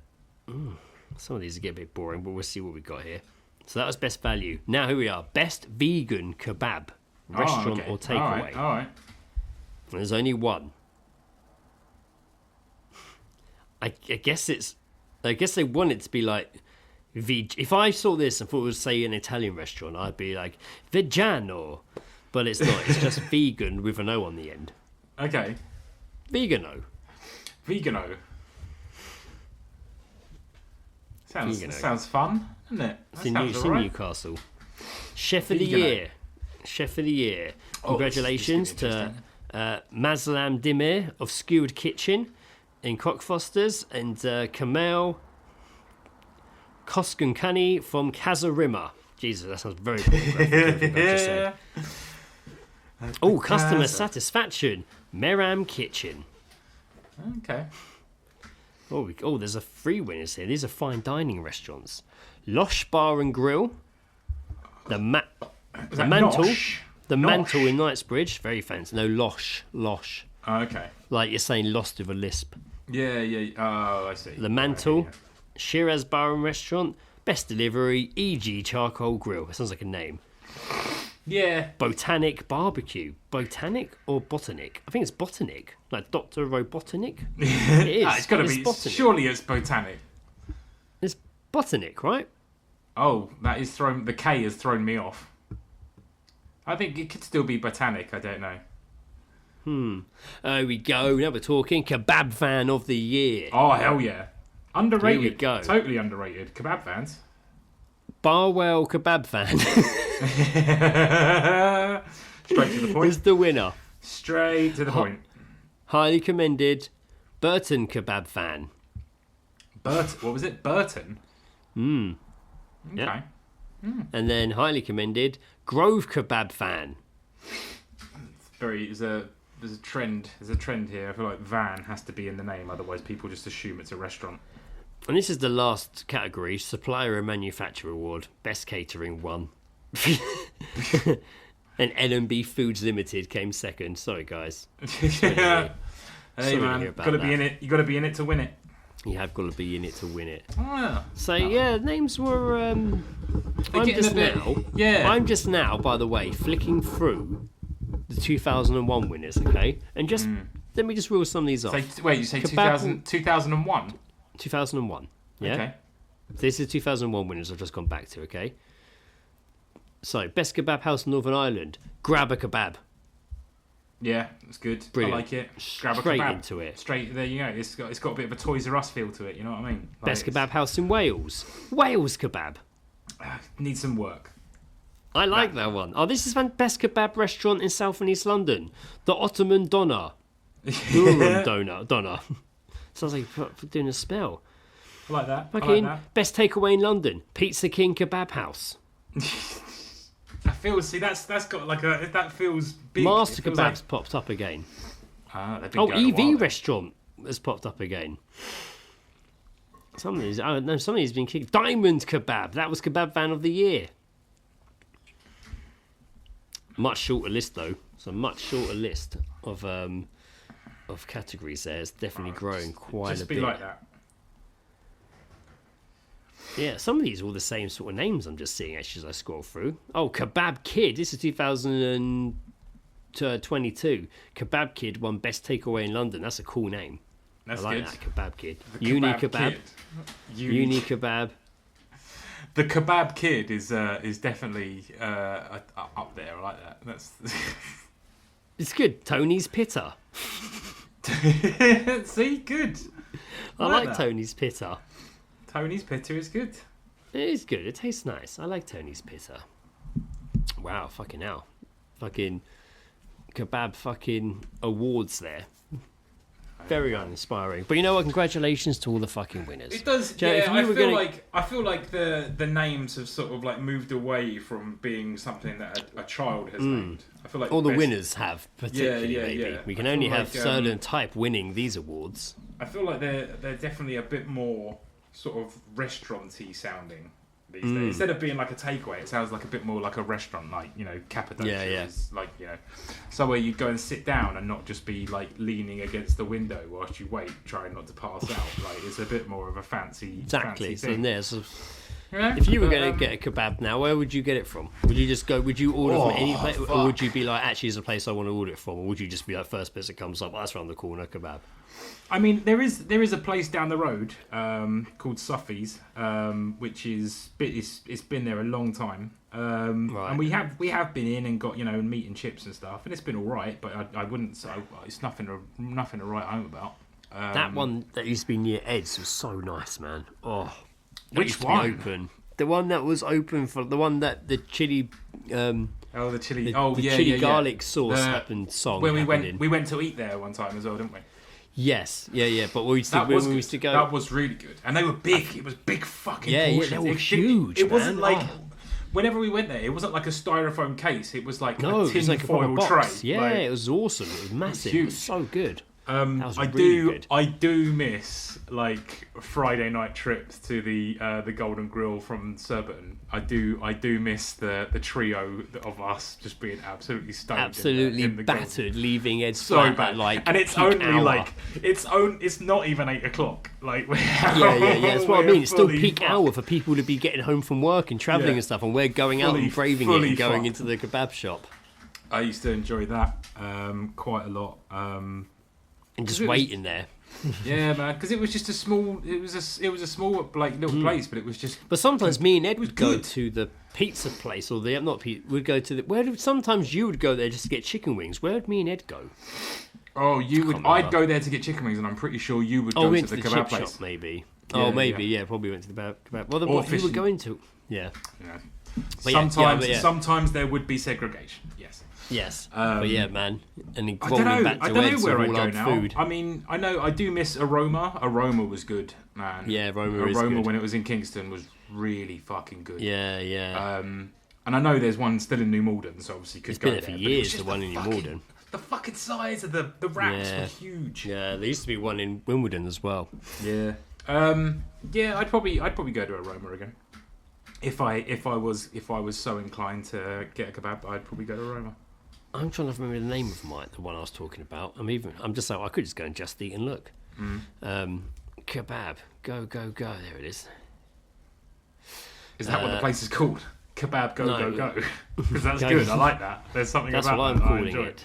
Some of these get a bit boring, but we'll see what we got here. So that was best value. Now here we are, best vegan kebab restaurant or takeaway. All right. There's only one. I guess they want it to be like. If I saw this and thought it was, say, an Italian restaurant, I'd be like, Vegano. But it's not. It's just vegan with an O on the end. Okay. Vegano. Sounds fun, doesn't it? It's in Newcastle. Chef of the Year. Congratulations to Maslam Dimir of Skewered Kitchen in Cockfosters and Kamal Koskankani from Kazarima. Jesus, that sounds very pornographic. Oh, customer satisfaction. Meram Kitchen. Okay. Oh, there's 3 winners here. These are fine dining restaurants. Losh Bar and Grill. The Mantle. Nosh? The Mantle in Knightsbridge. Very fancy. No, Losh. Oh, okay. Like you're saying lost with a lisp. Yeah. Oh, I see. The Mantle. Shiraz Bar and Restaurant. Best Delivery. E.G. Charcoal Grill. That sounds like a name. Yeah. Botanic Barbecue. Botanic or Botanic? I think it's Botanic. Like Dr. Robotanic? It is. It's got to be. Botanic. Surely it's Botanic. It's Botanic, right? Oh, that is thrown. The K has thrown me off. I think it could still be Botanic. I don't know. There we go. Now we're talking Kebab Fan of the Year. Oh, hell yeah. Underrated. Here we go. Totally underrated. Kebab fans. Barwell Kebab Fan Straight to the point. is the winner. Straight to the point. Highly commended Burton Kebab Fan. What was it? Burton? Okay. Yep. And then highly commended Grove Kebab Fan. There's a trend. There's a trend here. I feel like van has to be in the name, otherwise people just assume it's a restaurant. And this is the last category, Supplier and Manufacturer Award. Best Catering won. And L&B Foods Limited came second. Sorry, guys. Hey, man, gotta be in it. You got to be in it to win it. You have got to be in it to win it. Oh. So yeah, names were. I'm just now, by the way, flicking through the 2001 winners. Okay, and just let me just rule some of these off. So, wait, you say 2001? 2001. Yeah. Okay. This is 2001 winners. I've just gone back to. Okay. So best kebab house in Northern Ireland. Grab a Kebab. Yeah, it's good. Brilliant. I like it. Grab a Straight kebab. into it. Straight there you go. It's got a bit of a Toys R Us feel to it. You know what I mean? Like Best kebab house in Wales. Wales Kebab. Needs some work. I like that one. Oh, this is best kebab restaurant in South and East London. The Ottoman Doner. Durham Doner. Sounds like doing a spell. I like that. Best takeaway in London. Pizza King Kebab House. That feels. See, that's got like a. That feels big. Master Kebab's popped up again. They've been Oh, going EV Restaurant has popped up again. Some of these been kicked. Diamond Kebab. That was Kebab Van of the Year. Much shorter list though. It's a much shorter list of categories there. It's definitely growing quite a bit. Just be like that. Yeah, some of these are all the same sort of names I'm just seeing actually as I scroll through. Oh, Kebab Kid. This is 2022. Kebab Kid won Best Takeaway in London. That's a cool name. That's I like good. that, Kebab Kid. Uni Kebab. Uni Kebab. The Kebab Kid is definitely up there. I like that. That's It's good. Tony's Pitta. See, good. I like Tony's Pitta. Tony's Pitta is good. It is good. It tastes nice. I like Tony's pizza. Wow, fucking hell. Fucking kebab fucking awards there. Very uninspiring. But you know what? Congratulations to all the fucking winners. It does. Joe, Yeah, I feel like the names have sort of like moved away from being something that a child has named. I feel like all the winners have, particularly. Yeah. We can only have certain type winning these awards. I feel like they're definitely a bit more sort of restaurant-y sounding these days. Instead of being like a takeaway, it sounds like a bit more like a restaurant, like, you know, Cappadocia is like, you know, somewhere you'd go and sit down and not just be like leaning against the window whilst you wait, trying not to pass out. Like, it's a bit more of a fancy Exactly. fancy thing. So if you were going to get a kebab now, where would you get it from? Would you just go? Would you order from any place, or would you be like, actually, there's a place I want to order it from, or would you just be like, first place that comes up, that's around the corner, kebab? I mean, there is a place down the road called Suffy's, which it's been there a long time, Right. and we have been in and got, you know, meat and chips and stuff, and it's been all right. But I wouldn't say it's nothing to write home about. That one that used to be near Ed's was so nice, man. Oh, which one? Open. The one that was open for the one that the chili. The chili. The chili garlic sauce happened. When we went to eat there one time as well, didn't we? Yes, yeah. But we used to go. That was really good, and they were big. It was big fucking portions. Yeah, they were huge. It wasn't like whenever we went there, it wasn't like a styrofoam case. It was like a tin like foil a tray. Yeah, it was awesome. It was massive. It was so good. I do miss like Friday night trips to the Golden Grill from Surbiton. I do miss the trio of us just being absolutely stoned, absolutely in the battered, leaving Ed so bad. and it's only it's not even 8 o'clock. Like yeah. That's what I mean. It's still peak hour for people to be getting home from work and travelling and stuff, and we're going out and braving it and going into the kebab shop. I used to enjoy that quite a lot. And just waiting there. Yeah, man, because it was just a small like little place, but it was just. But sometimes me and Ed would go to the pizza place, or we'd go to the. Sometimes you would go there just to get chicken wings. Where would me and Ed go? Oh, you would. I'd go there to get chicken wings, and I'm pretty sure you would go to the kebab place. Shop, maybe. Yeah, maybe. Probably went to the kebab. Well, what you were going to? Yeah. But sometimes there would be segregation. Yes, but yeah, man, and rolling back to I don't know Ed's where with I all go our now. food. I mean, I do miss Aroma. Aroma was good, man. Yeah, Aroma is good. When it was in Kingston was really fucking good. Yeah. And I know there's one still in New Malden, so obviously could go there. It's been there for years. The one in New Malden. The fucking size of the wraps were huge. Yeah, there used to be one in Wimbledon as well. Yeah. I'd probably go to Aroma again. If I was so inclined to get a kebab, I'd probably go to Aroma. I'm trying to remember the name of the one I was talking about. I'm just like, I could just go and Just Eat and look. Kebab, go. There it is. Is that what the place is called? Kebab, go. Because that's good. I like that. There's something that's about what I'm that calling I enjoy. it.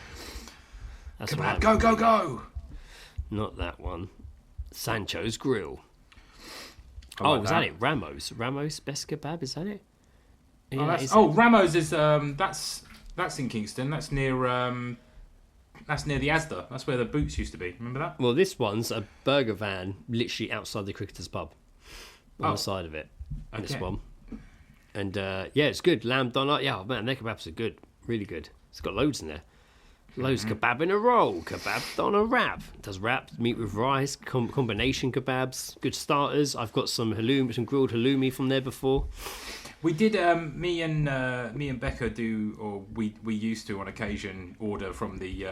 That's Kebab, go. Not that one. Sancho's Grill. Like was that it? Ramos Best Kebab. Is that it? Yeah, Ramos is that's in Kingston. That's near the Asda. That's where the Boots used to be. Remember that? Well, this one's a burger van, literally outside the Cricketers pub, on the side of it. Okay. This one, and it's good. Lamb donut. Yeah, man, their kebabs are good, really good. It's got loads in there. Loads kebab in a roll, kebab on a wrap. It does wraps, meat with rice, combination kebabs, good starters. I've got some halloumi, some grilled halloumi from there before. We did. Me and Becca do, or we used to on occasion order from the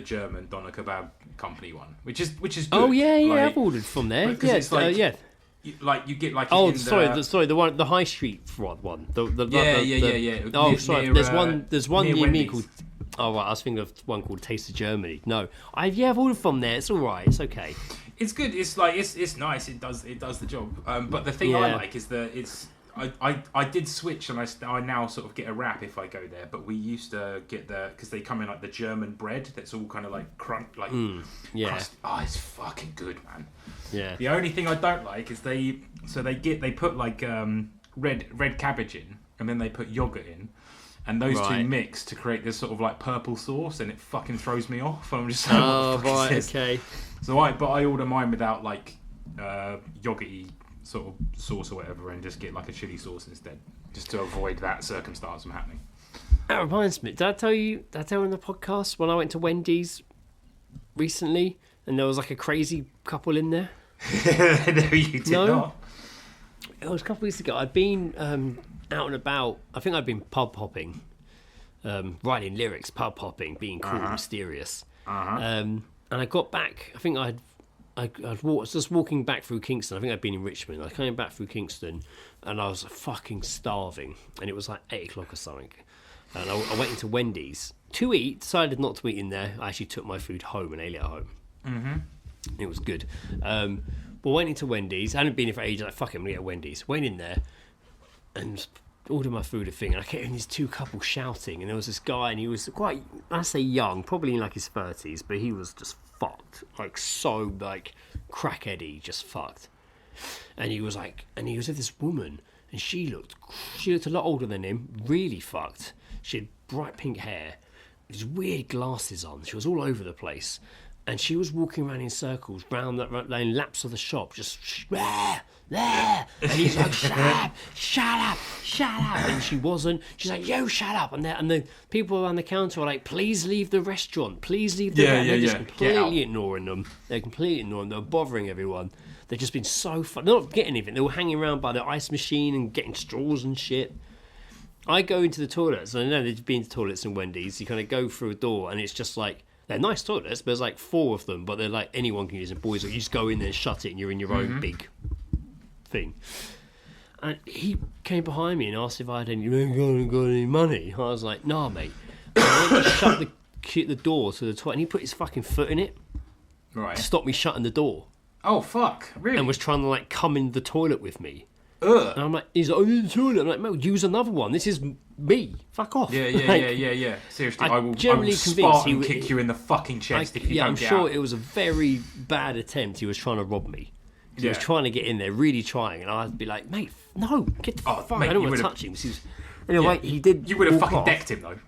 German Doner Kebab Company one, which is good. Oh yeah, I've ordered from there. Yeah, it's like, you get like. The high street one. Yeah. Oh, sorry. There's one near me called. Oh right, I was thinking of one called Taste of Germany. No, I've ordered from there. It's all right. It's okay. It's good. It's like it's nice. It does the job. But the thing I like is that it's. I did switch, and I now sort of get a wrap if I go there. But we used to get because they come in like the German bread that's all kind of like crunch, like crust. Oh, it's fucking good, man. Yeah. The only thing I don't like is they put like red cabbage in, and then they put yogurt in, and those two mix to create this sort of like purple sauce, and it fucking throws me off. I'm just like, okay. So I order mine without like yogurty sort of sauce or whatever and just get like a chili sauce instead, just to avoid that circumstance from happening. That reminds me, did I tell in the podcast when I went to Wendy's recently and there was like a crazy couple in there? No, you did not. It was a couple of weeks ago. I'd been out and about. I think I'd been pub hopping, writing lyrics, pub hopping, being cool and mysterious. And I got back. I think I was just walking back through Kingston. I think I'd been in Richmond. I came back through Kingston and I was fucking starving. And it was like 8 o'clock or something. And I went into Wendy's to eat. Decided not to eat in there. I actually took my food home and ate it at home. Mm-hmm. It was good. But went into Wendy's. I hadn't been in for ages. Like, fuck it, I'm going to get Wendy's. Went in there and ordered my food a thing. And I kept hearing these two couples shouting. And there was this guy, and he was quite, I say young, probably in like his 30s, but he was just fucked. Like, so, like, crackheady, just fucked. And he was with this woman, and she looked a lot older than him, really fucked. She had bright pink hair, these weird glasses on. She was all over the place. And she was walking around in circles, round in laps of the shop, just there. And he's like, shut up. And she wasn't. She's like, yo, shut up. And the people around the counter are like, please leave the restaurant. Please leave the restaurant. They're just completely ignoring them. They're bothering everyone. They've just been so fun. They're not getting anything. They were hanging around by the ice machine and getting straws and shit. I go into the toilets, and I know they've been to toilets in Wendy's. You kind of go through a door, and it's just like, they're nice toilets, but there's like 4 of them, but they're like anyone can use them. Boys, like, you just go in there and shut it, and you're in your own big thing. And he came behind me and asked if I had any money. I was like, nah, mate. And I went to shut the door to the toilet, and he put his fucking foot in it to stop me shutting the door. Oh, fuck, really? And was trying to like come in the toilet with me. And I'm like, he's like, oh, you're in the toilet. I'm like, mate, use another one. This is me. Fuck off. Yeah. Seriously, I will Spartan kick you in the fucking chest if you don't get out. I'm sure it was a very bad attempt. He was trying to rob me. He was trying to get in there, really trying. And I'd be like, mate, no, get the fuck. Mate, I don't want to touch him. Anyway, he did. You would have fucking decked him, though.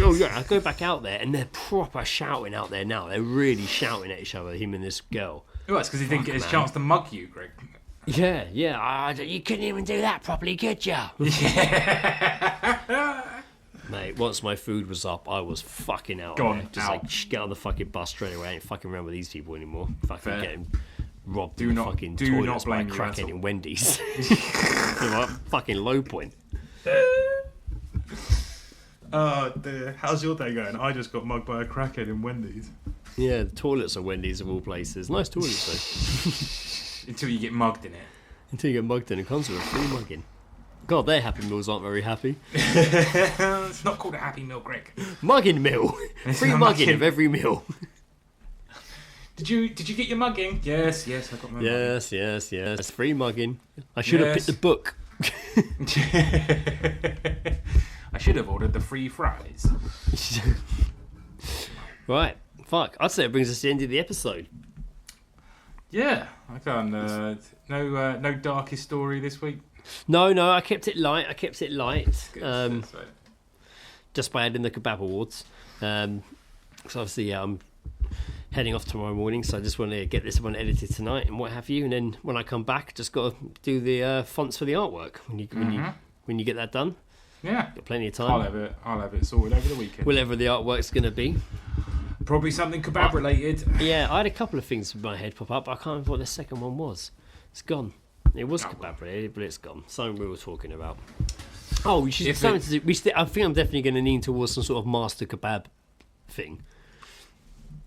Oh, yeah, I go back out there, and they're proper shouting out there now. They're really shouting at each other, him and this girl. Well, that's because he didn't get his chance to mug you, Greg. Yeah. You couldn't even do that properly, could you? Mate, once my food was up, I was fucking out. Like, get on the fucking bus straight away. I ain't fucking around with these people anymore. Fucking getting robbed in the fucking toilets by a crackhead in Wendy's. Fucking low point. Oh, dear. How's your day going? I just got mugged by a crackhead in Wendy's. Yeah, the toilets are Wendy's of all places. Nice toilets, though. Until you get mugged in it. Until you get mugged in. It comes with a free mugging. God, their Happy Meals aren't very happy. It's not called a Happy Meal, Greg. Mugging meal. Free mugging of every meal. Did you get your mugging? Yes, I got my mugging. Yes. Free mugging. I should have picked the book. I should have ordered the free fries. Right. Fuck. I'd say it brings us to the end of the episode. Yeah, I can't. No darkest story this week. No, I kept it light. Good, just by adding the Kebab Awards. So obviously, I'm heading off tomorrow morning, so I just want to get this one edited tonight and what have you. And then when I come back, just got to do the fonts for the artwork. When you get that done, got plenty of time. I'll have it sorted over the weekend. Whatever the artwork's going to be. Probably something kebab related. Yeah, I had a couple of things in my head pop up. I can't remember what the second one was. It's gone. It was kebab related, but it's gone. Something we were talking about. Oh, we should. I think I'm definitely going to lean towards some sort of master kebab thing.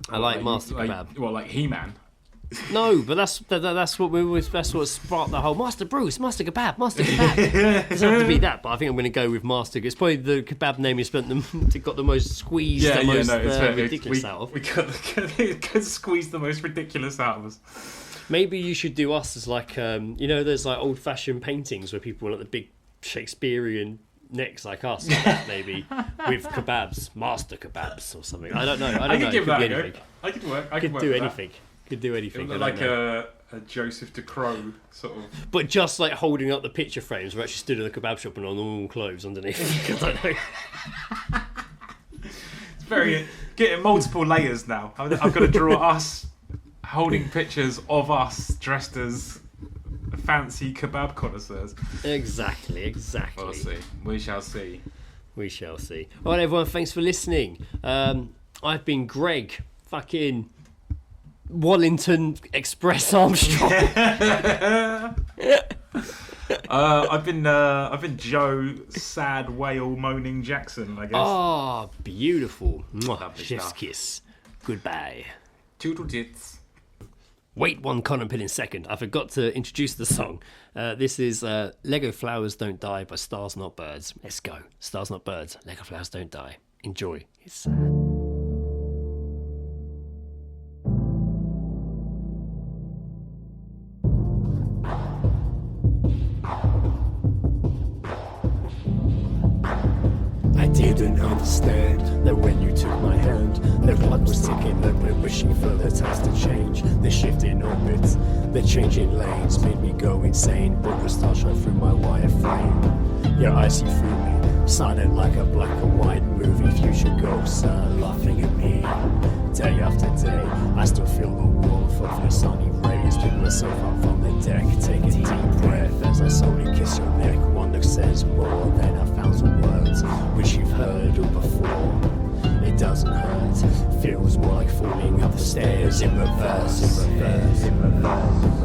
I like master kebab. What, like He-Man? No, but that's what sparked the whole Master Bruce, Master Kebab. It doesn't have to be that, but I think I'm going to go with Master. It's probably the kebab name you got the most squeezed, ridiculous out of. We could squeeze the most ridiculous out of us. Maybe you should do us as like, there's like old-fashioned paintings where people want like the big Shakespearean necks like us, maybe with kebabs, Master Kebabs or something. I don't know. I could give that a go. I could work. I could do anything. Could do anything. Like a Joseph de Crow sort of. But just like holding up the picture frames, we're actually stood in the kebab shop and on normal clothes underneath. I don't know. It's very getting multiple layers now. I've got to draw us holding pictures of us dressed as fancy kebab connoisseurs. Exactly. We'll see. We shall see. We shall see. All right, everyone, thanks for listening. I've been Greg, fucking Wallington Express Armstrong. I've been Joe, sad whale moaning Jackson, I guess. Oh, beautiful. Lovely Chef's stuff. kiss. Goodbye. Toodle tits. Wait one cotton pin in second. I forgot to introduce the song. This is Lego Flowers Don't Die by Stars Not Birds. Let's go. Stars Not Birds. Lego Flowers Don't Die. Enjoy. It's sad. I didn't understand that when you took my hand, the clock was ticking, that we're wishing for the times to change. The shift in orbits, the changing lanes made me go insane. But the stars shine through my wire frame. Your eyes see through me, silent like a black and white movie. Future ghosts are laughing at me. Day after day, I still feel the warmth of your sunny rays. Pick myself up from the deck, take a deep breath as I slowly kiss your neck. One look says more than 1,000 words, which you've heard all before. It doesn't hurt, feels more like falling up the stairs in reverse, in reverse, in reverse, in reverse.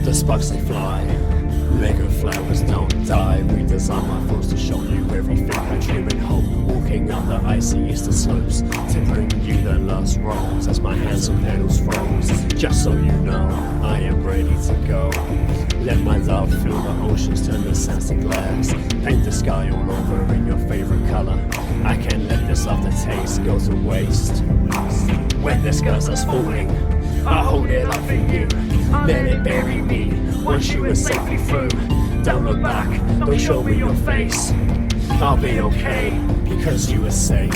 The sparks they fly, Lego flowers don't die. Redesign my thoughts to show you everything I dream and hope. Walking up the icy eastern slopes to bring you the last rolls as my hands and pedals froze. Just so you know, I am ready to go. Let my love fill the oceans, turn the sands to glass. Paint the sky all over in your favorite color. I can't let this aftertaste go to waste. When the sky starts falling, I'll hold it up for you. Let it bury me once you are safely through. Don't look back, don't show me your face. I'll be okay because you are safe.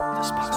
The sparks